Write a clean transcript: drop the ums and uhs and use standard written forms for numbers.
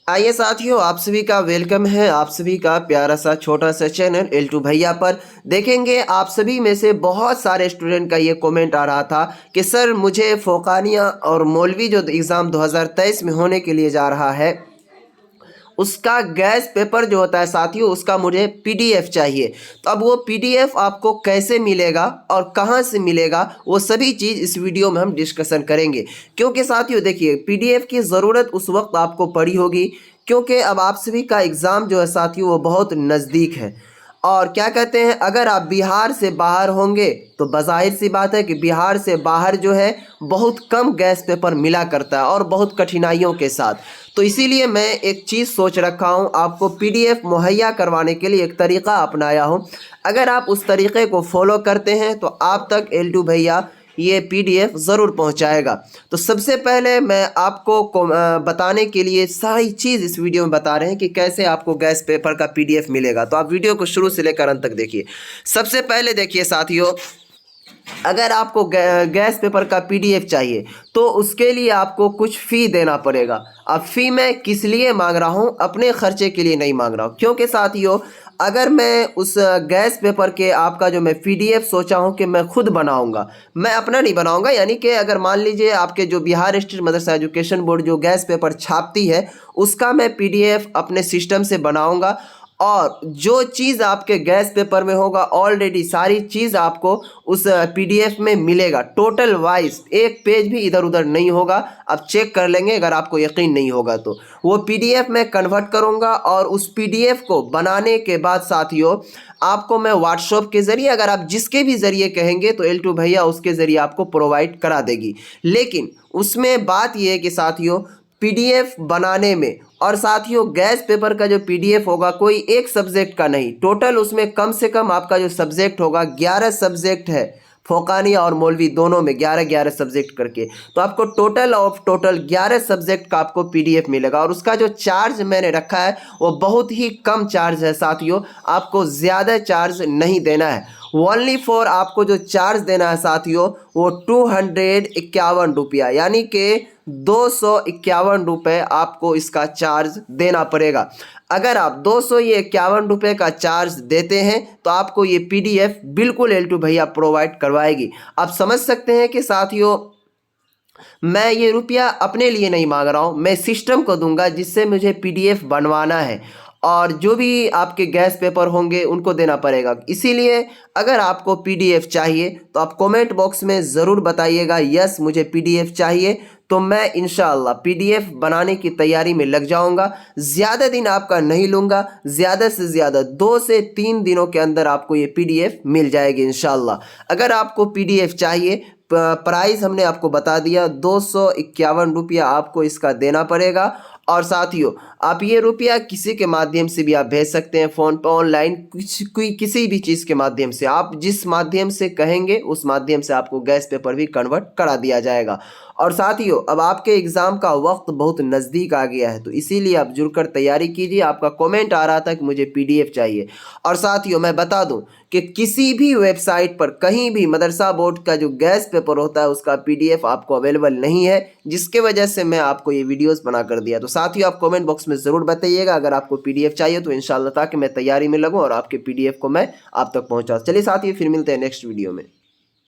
आइए साथियों, आप सभी का वेलकम है। आप सभी का प्यारा सा छोटा सा चैनल एल2 भैया पर देखेंगे। आप सभी में से बहुत सारे स्टूडेंट का ये कमेंट आ रहा था कि सर मुझे फ़ोकानिया और मौलवी जो एग्ज़ाम 2023 में होने के लिए जा रहा है उसका गैस पेपर जो होता है साथियों, उसका मुझे पीडीएफ चाहिए। तो अब वो पीडीएफ आपको कैसे मिलेगा और कहाँ से मिलेगा, वो सभी चीज़ इस वीडियो में हम डिस्कशन करेंगे। क्योंकि साथियों देखिए, पीडीएफ की ज़रूरत उस वक्त आपको पड़ी होगी क्योंकि अब आप सभी का एग्ज़ाम जो है साथियों वो बहुत नज़दीक है। और क्या कहते हैं, अगर आप बिहार से बाहर होंगे तो बज़ाहिर सी बात है कि बिहार से बाहर जो है बहुत कम गैस पेपर मिला करता है और बहुत कठिनाइयों के साथ। तो इसीलिए मैं एक चीज़ सोच रखा हूँ, आपको पीडीएफ मुहैया करवाने के लिए एक तरीक़ा अपनाया हूँ। अगर आप उस तरीक़े को फॉलो करते हैं तो आप तक एल2 भैया ये पीडीएफ ज़रूर पहुंचाएगा। तो सबसे पहले मैं आपको बताने के लिए सारी चीज़ इस वीडियो में बता रहे हैं कि कैसे आपको गैस पेपर का पीडीएफ मिलेगा। तो आप वीडियो को शुरू से लेकर अंत तक देखिए। सबसे पहले देखिए साथियों, अगर आपको गैस पेपर का पीडीएफ चाहिए तो उसके लिए आपको कुछ फ़ी देना पड़ेगा। अब फ़ी मैं किस लिए मांग रहा हूँ, अपने ख़र्चे के लिए नहीं मांग रहा हूँ। क्योंकि साथियों, अगर मैं उस गैस पेपर के आपका जो मैं पीडीएफ सोचा हूँ कि मैं खुद बनाऊँगा, मैं अपना नहीं बनाऊँगा। यानी कि अगर मान लीजिए आपके जो बिहार स्टेट मदरसा एजुकेशन बोर्ड जो गैस पेपर छापती है उसका मैं पीडीएफ अपने सिस्टम से बनाऊँगा और जो चीज़ आपके गैस पेपर में होगा ऑलरेडी सारी चीज़ आपको उस पीडीएफ में मिलेगा। टोटल वाइज एक पेज भी इधर उधर नहीं होगा। आप चेक कर लेंगे अगर आपको यकीन नहीं होगा तो। वो पीडीएफ मैं कन्वर्ट करूँगा और उस पीडीएफ को बनाने के बाद साथियों आपको मैं व्हाट्सएप के ज़रिए, अगर आप जिसके भी ज़रिए कहेंगे तो एल2 भैया उसके ज़रिए आपको प्रोवाइड करा देगी। लेकिन उसमें बात यह है कि साथियों, पीडीएफ बनाने में और साथियों गैस पेपर का जो पीडीएफ होगा कोई एक सब्जेक्ट का नहीं, टोटल उसमें कम से कम आपका जो सब्जेक्ट होगा 11 सब्जेक्ट है। फ़ोकानिया और मौलवी दोनों में 11-11 सब्जेक्ट करके, तो आपको टोटल ऑफ टोटल 11 सब्जेक्ट का आपको पीडीएफ मिलेगा। और उसका जो चार्ज मैंने रखा है वो बहुत ही कम चार्ज है साथियों, आपको ज़्यादा चार्ज नहीं देना है। ओनली फॉर आपको जो चार्ज देना है साथियों वो 251 रुपया, यानी कि 251 रुपये आपको इसका चार्ज देना पड़ेगा। अगर आप 251 रुपये का चार्ज देते हैं तो आपको ये पीडीएफ बिल्कुल एल2 भैया प्रोवाइड करवाएगी। आप समझ सकते हैं कि साथियों, मैं ये रुपया अपने लिए नहीं मांग रहा हूँ, मैं सिस्टम को दूंगा जिससे मुझे पीडीएफ बनवाना है और जो भी आपके गैस पेपर होंगे उनको देना पड़ेगा। इसीलिए अगर आपको पीडीएफ चाहिए तो आप कमेंट बॉक्स में ज़रूर बताइएगा यस मुझे पीडीएफ चाहिए, तो मैं इंशाअल्लाह पीडीएफ बनाने की तैयारी में लग जाऊंगा। ज़्यादा दिन आपका नहीं लूँगा, ज़्यादा से ज़्यादा 2 से 3 दिनों के अंदर आपको ये पीडीएफ मिल जाएगी इंशाअल्लाह। अगर आपको पीडीएफ चाहिए, प्राइस हमने आपको बता दिया, 251 रुपया आपको इसका देना पड़ेगा। और साथियों आप ये रुपया किसी के माध्यम से भी आप भेज सकते हैं, फ़ोन पे, ऑनलाइन, कोई किसी भी चीज़ के माध्यम से, आप जिस माध्यम से कहेंगे उस माध्यम से आपको गैस पेपर भी कन्वर्ट करा दिया जाएगा। और साथियों अब आपके एग्ज़ाम का वक्त बहुत नज़दीक आ गया है तो इसीलिए आप जुड़कर तैयारी कीजिए। आपका कमेंट आ रहा था कि मुझे पीडीएफ चाहिए। और साथियों मैं बता दूं कि किसी भी वेबसाइट पर कहीं भी मदरसा बोर्ड का जो गैस पेपर होता है उसका पीडीएफ आपको अवेलेबल नहीं है, जिसके वजह से मैं आपको ये वीडियोस बना कर दिया। तो साथियों आप कमेंट बॉक्स में ज़रूर बताइएगा अगर आपको पीडीएफ चाहिए तो इंशाल्लाह, ताकि मैं तैयारी में लगूँ और आपके पीडीएफ को मैं आप तक पहुँचा। चलिए साथियों फिर मिलते हैं नेक्स्ट वीडियो में।